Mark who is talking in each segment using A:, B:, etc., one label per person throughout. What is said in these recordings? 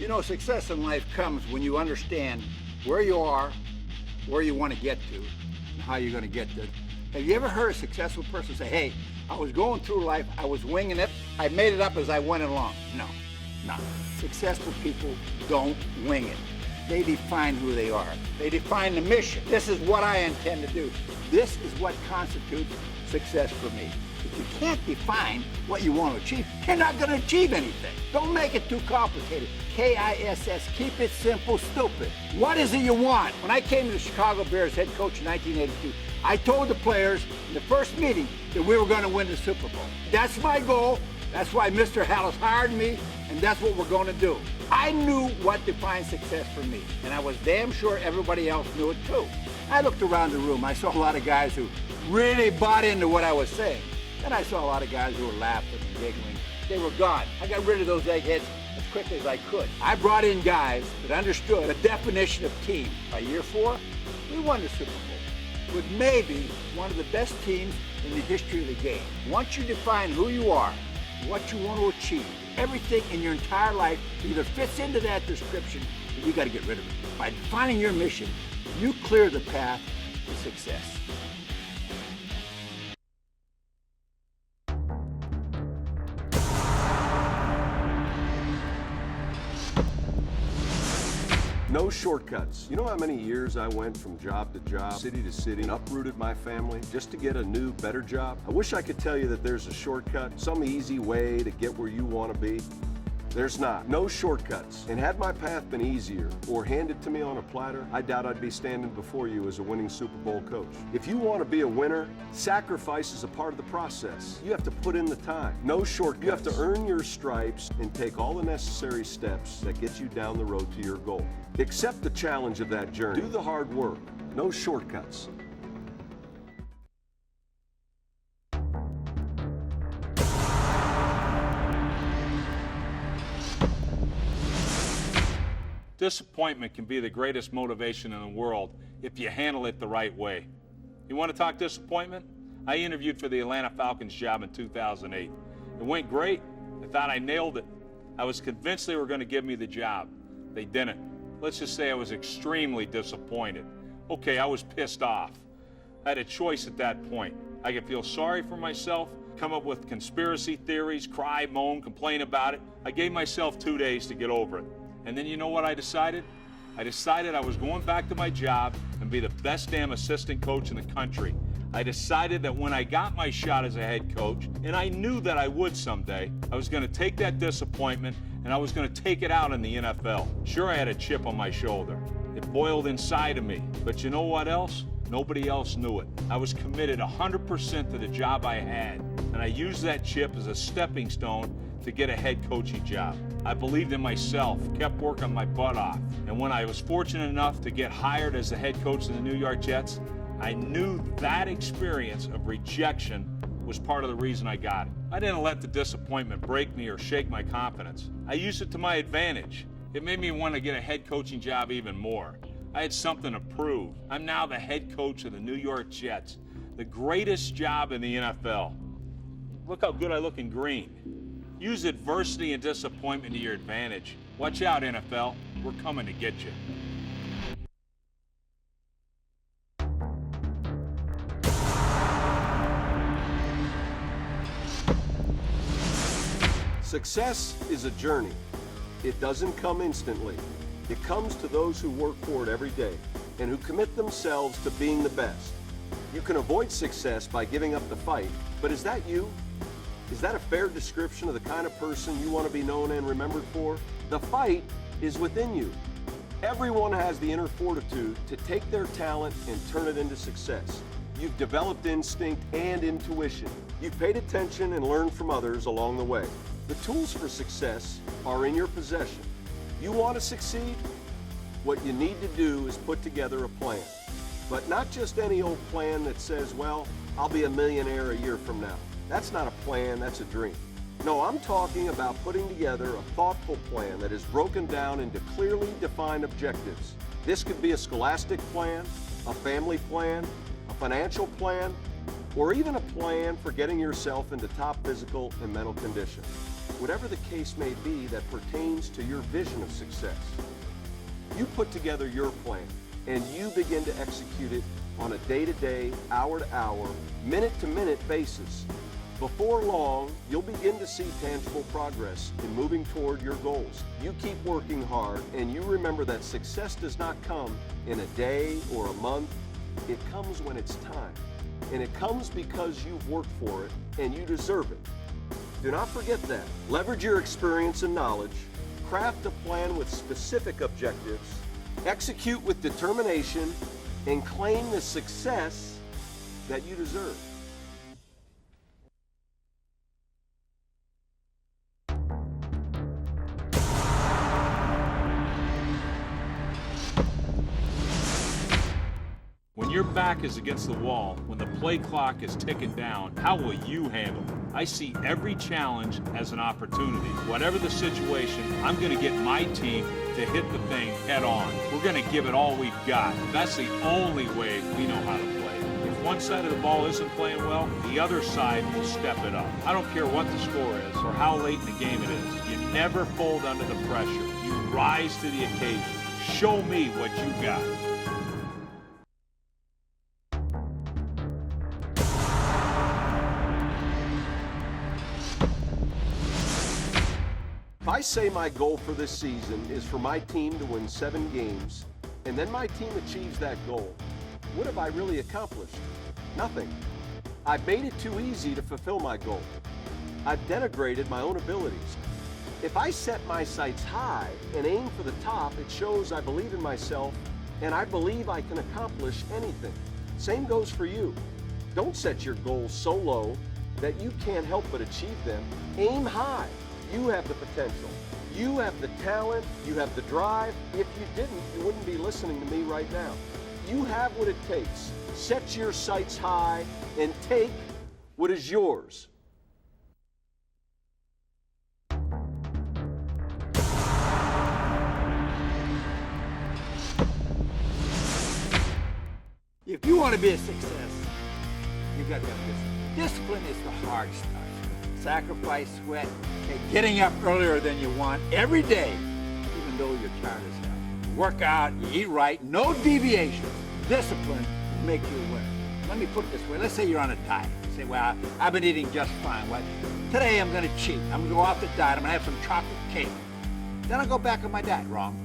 A: You know, success in life comes when you understand where you are, where you want to get to, and how you're going to get there. Have you ever heard a successful person say, hey, I was going through life, I was winging it, I made it up as I went along? No. Successful people don't wing it. They define who they are. They define the mission. This is what I intend to do. This is what constitutes success for me. If you can't define what you want to achieve, you're not going to achieve anything. Don't make it too complicated. KISS, keep it simple, stupid. What is it you want? When I came to the Chicago Bears head coach in 1982, I told the players in the first meeting that we were going to win the Super Bowl. That's my goal. That's why Mr. Hallis hired me, and that's what we're going to do. I knew what defined success for me, and I was damn sure everybody else knew it too. I looked around the room. I saw a lot of guys who really bought into what I was saying. Then I saw a lot of guys who were laughing and giggling. They were gone. I got rid of those eggheads as quickly as I could. I brought in guys that understood the definition of team. By year 4, we won the Super Bowl with maybe one of the best teams in the history of the game. Once you define who you are, what you want to achieve, everything in your entire life either fits into that description or you got to get rid of it. By defining your mission, you clear the path to success.
B: No shortcuts. You know how many years I went from job to job, city to city, and uprooted my family just to get a new, better job? I wish I could tell you that there's a shortcut, some easy way to get where you want to be. There's not. No shortcuts. And had my path been easier or handed to me on a platter, I doubt I'd be standing before you as a winning Super Bowl coach. If you want to be a winner, sacrifice is a part of the process. You have to put in the time. No shortcuts. You have to earn your stripes and take all the necessary steps that get you down the road to your goal. Accept the challenge of that journey. Do the hard work. No shortcuts.
C: Disappointment can be the greatest motivation in the world if you handle it the right way. You want to talk disappointment? I interviewed for the Atlanta Falcons job in 2008. It went great. I thought I nailed it. I was convinced they were going to give me the job. They didn't. Let's just say I was extremely disappointed. Okay, I was pissed off. I had a choice at that point. I could feel sorry for myself, come up with conspiracy theories, cry, moan, complain about it. I gave myself 2 days to get over it. And then you know what I decided? I decided I was going back to my job and be the best damn assistant coach in the country. I decided that when I got my shot as a head coach, and I knew that I would someday, I was going to take that disappointment and I was going to take it out in the NFL. Sure, I had a chip on my shoulder. It boiled inside of me. But you know what else? Nobody else knew it. I was committed 100% to the job I had, and I used that chip as a stepping stone to get a head coaching job. I believed in myself, kept working my butt off, and when I was fortunate enough to get hired as the head coach of the New York Jets, I knew that experience of rejection was part of the reason I got it. I didn't let the disappointment break me or shake my confidence. I used it to my advantage. It made me want to get a head coaching job even more. I had something to prove. I'm now the head coach of the New York Jets, the greatest job in the NFL. Look how good I look in green. Use adversity and disappointment to your advantage. Watch out, NFL. We're coming to get you.
B: Success is a journey. It doesn't come instantly. It comes to those who work for it every day and who commit themselves to being the best. You can avoid success by giving up the fight, but is that you? Is that a fair description of the kind of person you want to be known and remembered for? The fight is within you. Everyone has the inner fortitude to take their talent and turn it into success. You've developed instinct and intuition. You've paid attention and learned from others along the way. The tools for success are in your possession. You want to succeed? What you need to do is put together a plan. But not just any old plan that says, well, I'll be a millionaire a year from now. That's not a plan, that's a dream. No, I'm talking about putting together a thoughtful plan that is broken down into clearly defined objectives. This could be a scholastic plan, a family plan, a financial plan, or even a plan for getting yourself into top physical and mental condition. Whatever the case may be that pertains to your vision of success, you put together your plan and you begin to execute it on a day-to-day, hour-to-hour, minute-to-minute basis. Before long, you'll begin to see tangible progress in moving toward your goals. You keep working hard, and you remember that success does not come in a day or a month. It comes when it's time, and it comes because you've worked for it, and you deserve it. Do not forget that. Leverage your experience and knowledge, craft a plan with specific objectives, execute with determination, and claim the success that you deserve.
C: When your back is against the wall, when the play clock is ticking down, how will you handle it? I see every challenge as an opportunity. Whatever the situation, I'm going to get my team to hit the thing head on. We're going to give it all we've got. That's the only way we know how to play. If one side of the ball isn't playing well, the other side will step it up. I don't care what the score is or how late in the game it is. You never fold under the pressure. You rise to the occasion. Show me what you got.
B: If I say my goal for this season is for my team to win 7 games, and then my team achieves that goal, what have I really accomplished? Nothing. I've made it too easy to fulfill my goal. I've denigrated my own abilities. If I set my sights high and aim for the top, it shows I believe in myself and I believe I can accomplish anything. Same goes for you. Don't set your goals so low that you can't help but achieve them. Aim high. You have the potential. You have the talent. You have the drive. If you didn't, you wouldn't be listening to me right now. You have what it takes. Set your sights high and take what is yours.
A: If you want to be a success, you've got to have discipline. Discipline is the hard stuff. Sacrifice, sweat, and getting up earlier than you want every day, even though you're tired as hell. Work out, you eat right, no deviations. Discipline will make you a winner. Let me put it this way. Let's say you're on a diet. You say, well, I've been eating just fine. Well, today I'm going to cheat. I'm going to go off the diet. I'm going to have some chocolate cake. Then I'll go back on my diet. Wrong.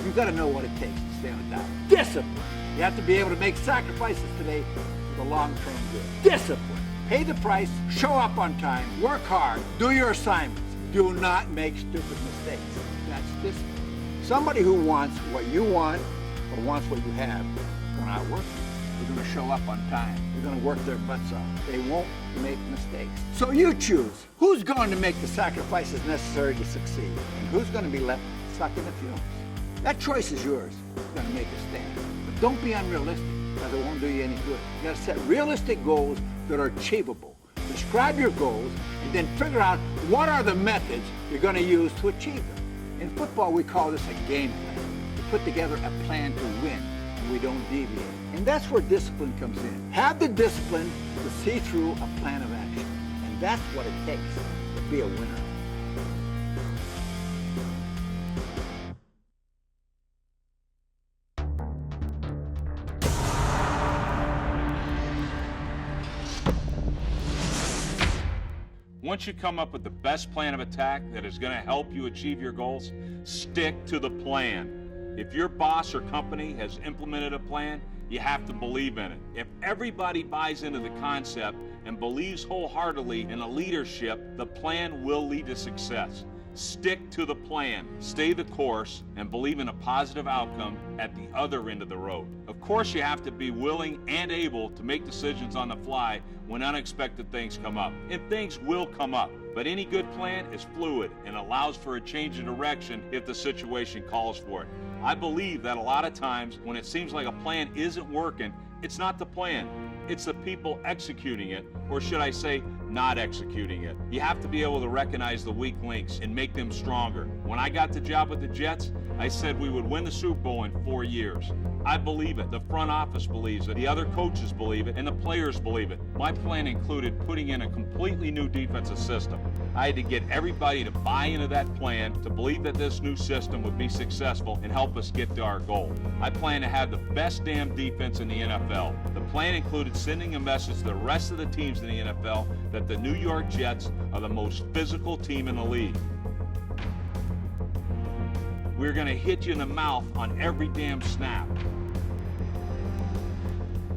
A: You've got to know what it takes to stay on a diet. Discipline. You have to be able to make sacrifices today for the long-term good. Discipline. Pay the price, show up on time, work hard, do your assignments. Do not make stupid mistakes. That's discipline. Somebody who wants what you want or wants what you have is going to outwork you. They're going to show up on time. They're going to work their butts off. They won't make mistakes. So you choose who's going to make the sacrifices necessary to succeed and who's going to be left stuck in the fumes. That choice is yours. It's going to make a stand. But don't be unrealistic, because it won't do you any good. You got to set realistic goals that are achievable. Describe your goals and then figure out what are the methods you're going to use to achieve them. In football, we call this a game plan. We put together a plan to win, and we don't deviate. And that's where discipline comes in. Have the discipline to see through a plan of action. And that's what it takes to be a winner.
C: Once you come up with the best plan of attack that is going to help you achieve your goals, stick to the plan. If your boss or company has implemented a plan, you have to believe in it. If everybody buys into the concept and believes wholeheartedly in the leadership, the plan will lead to success. Stick to the plan, stay the course, and believe in a positive outcome at the other end of the road. Of course, you have to be willing and able to make decisions on the fly when unexpected things come up. And things will come up, but any good plan is fluid and allows for a change in direction if the situation calls for it. I believe that a lot of times when it seems like a plan isn't working, it's not the plan. It's the people executing it, or should I say, not executing it. You have to be able to recognize the weak links and make them stronger. When I got the job with the Jets, I said we would win the Super Bowl in 4 years. I believe it. The front office believes it. The other coaches believe it. And the players believe it. My plan included putting in a completely new defensive system. I had to get everybody to buy into that plan, to believe that this new system would be successful and help us get to our goal. I plan to have the best damn defense in the NFL. The plan included sending a message to the rest of the teams in the NFL that the New York Jets are the most physical team in the league. We're going to hit you in the mouth on every damn snap.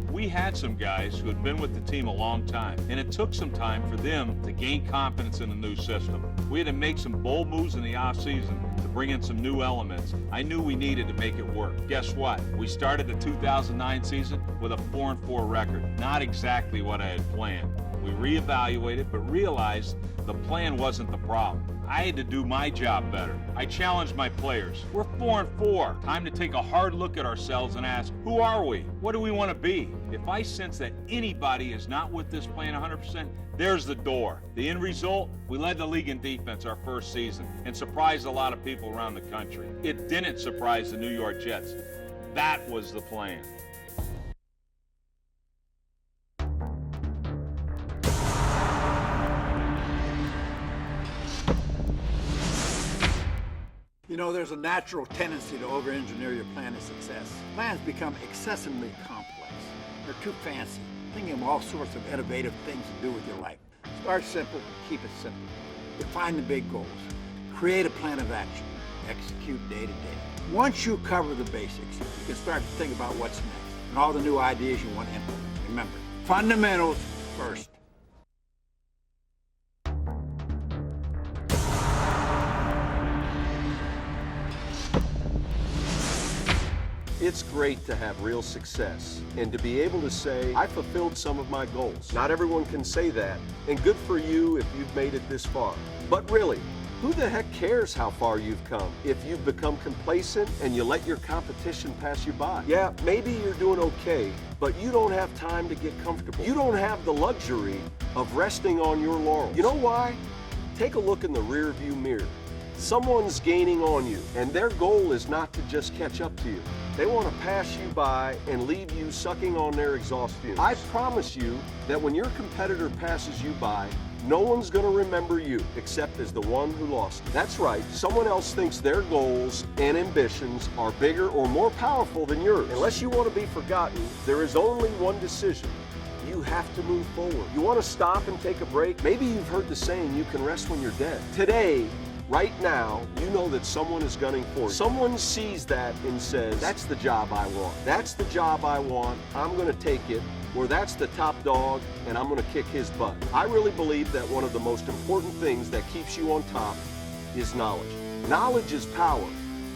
C: We had some guys who had been with the team a long time, and it took some time for them to gain confidence in the new system. We had to make some bold moves in the offseason to bring in some new elements. I knew we needed to make it work. Guess what? We started the 2009 season with a 4-4 record. Not exactly what I had planned. We reevaluated, but realized the plan wasn't the problem. I had to do my job better. I challenged my players. We're 4-4. Time to take a hard look at ourselves and ask, who are we? What do we want to be? If I sense that anybody is not with this plan 100%, there's the door. The end result, we led the league in defense our first season and surprised a lot of people around the country. It didn't surprise the New York Jets. That was the plan.
A: You know, there's a natural tendency to over-engineer your plan of success. Plans become excessively complex. They're too fancy, thinking of all sorts of innovative things to do with your life. Start simple, keep it simple. Define the big goals. Create a plan of action. Execute day to day. Once you cover the basics, you can start to think about what's next and all the new ideas you want to implement. Remember, fundamentals first.
B: It's great to have real success and to be able to say, I fulfilled some of my goals. Not everyone can say that, and good for you if you've made it this far. But really, who the heck cares how far you've come if you've become complacent and you let your competition pass you by? Yeah, maybe you're doing okay, but you don't have time to get comfortable. You don't have the luxury of resting on your laurels. You know why? Take a look in the rearview mirror. Someone's gaining on you, and their goal is not to just catch up to you. They want to pass you by and leave you sucking on their exhaust fumes. I promise you that when your competitor passes you by, no one's going to remember you except as the one who lost it. That's right, someone else thinks their goals and ambitions are bigger or more powerful than yours. Unless you want to be forgotten, there is only one decision. You have to move forward. You want to stop and take a break? Maybe you've heard the saying, you can rest when you're dead. Today, right now, you know that someone is gunning for you. Someone sees that and says, that's the job I want. That's the job I want. I'm going to take it. Or that's the top dog, and I'm going to kick his butt. I really believe that one of the most important things that keeps you on top is knowledge. Knowledge is power.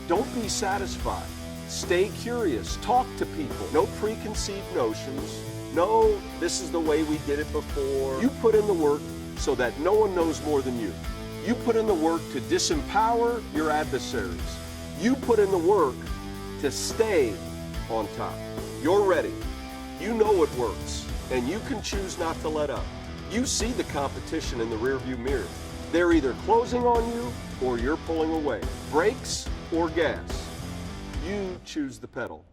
B: Don't be satisfied. Stay curious. Talk to people. No preconceived notions. No, this is the way we did it before. You put in the work so that no one knows more than you. You put in the work to disempower your adversaries. You put in the work to stay on top. You're ready. You know it works, and you can choose not to let up. You see the competition in the rearview mirror. They're either closing on you or you're pulling away. Brakes or gas. You choose the pedal.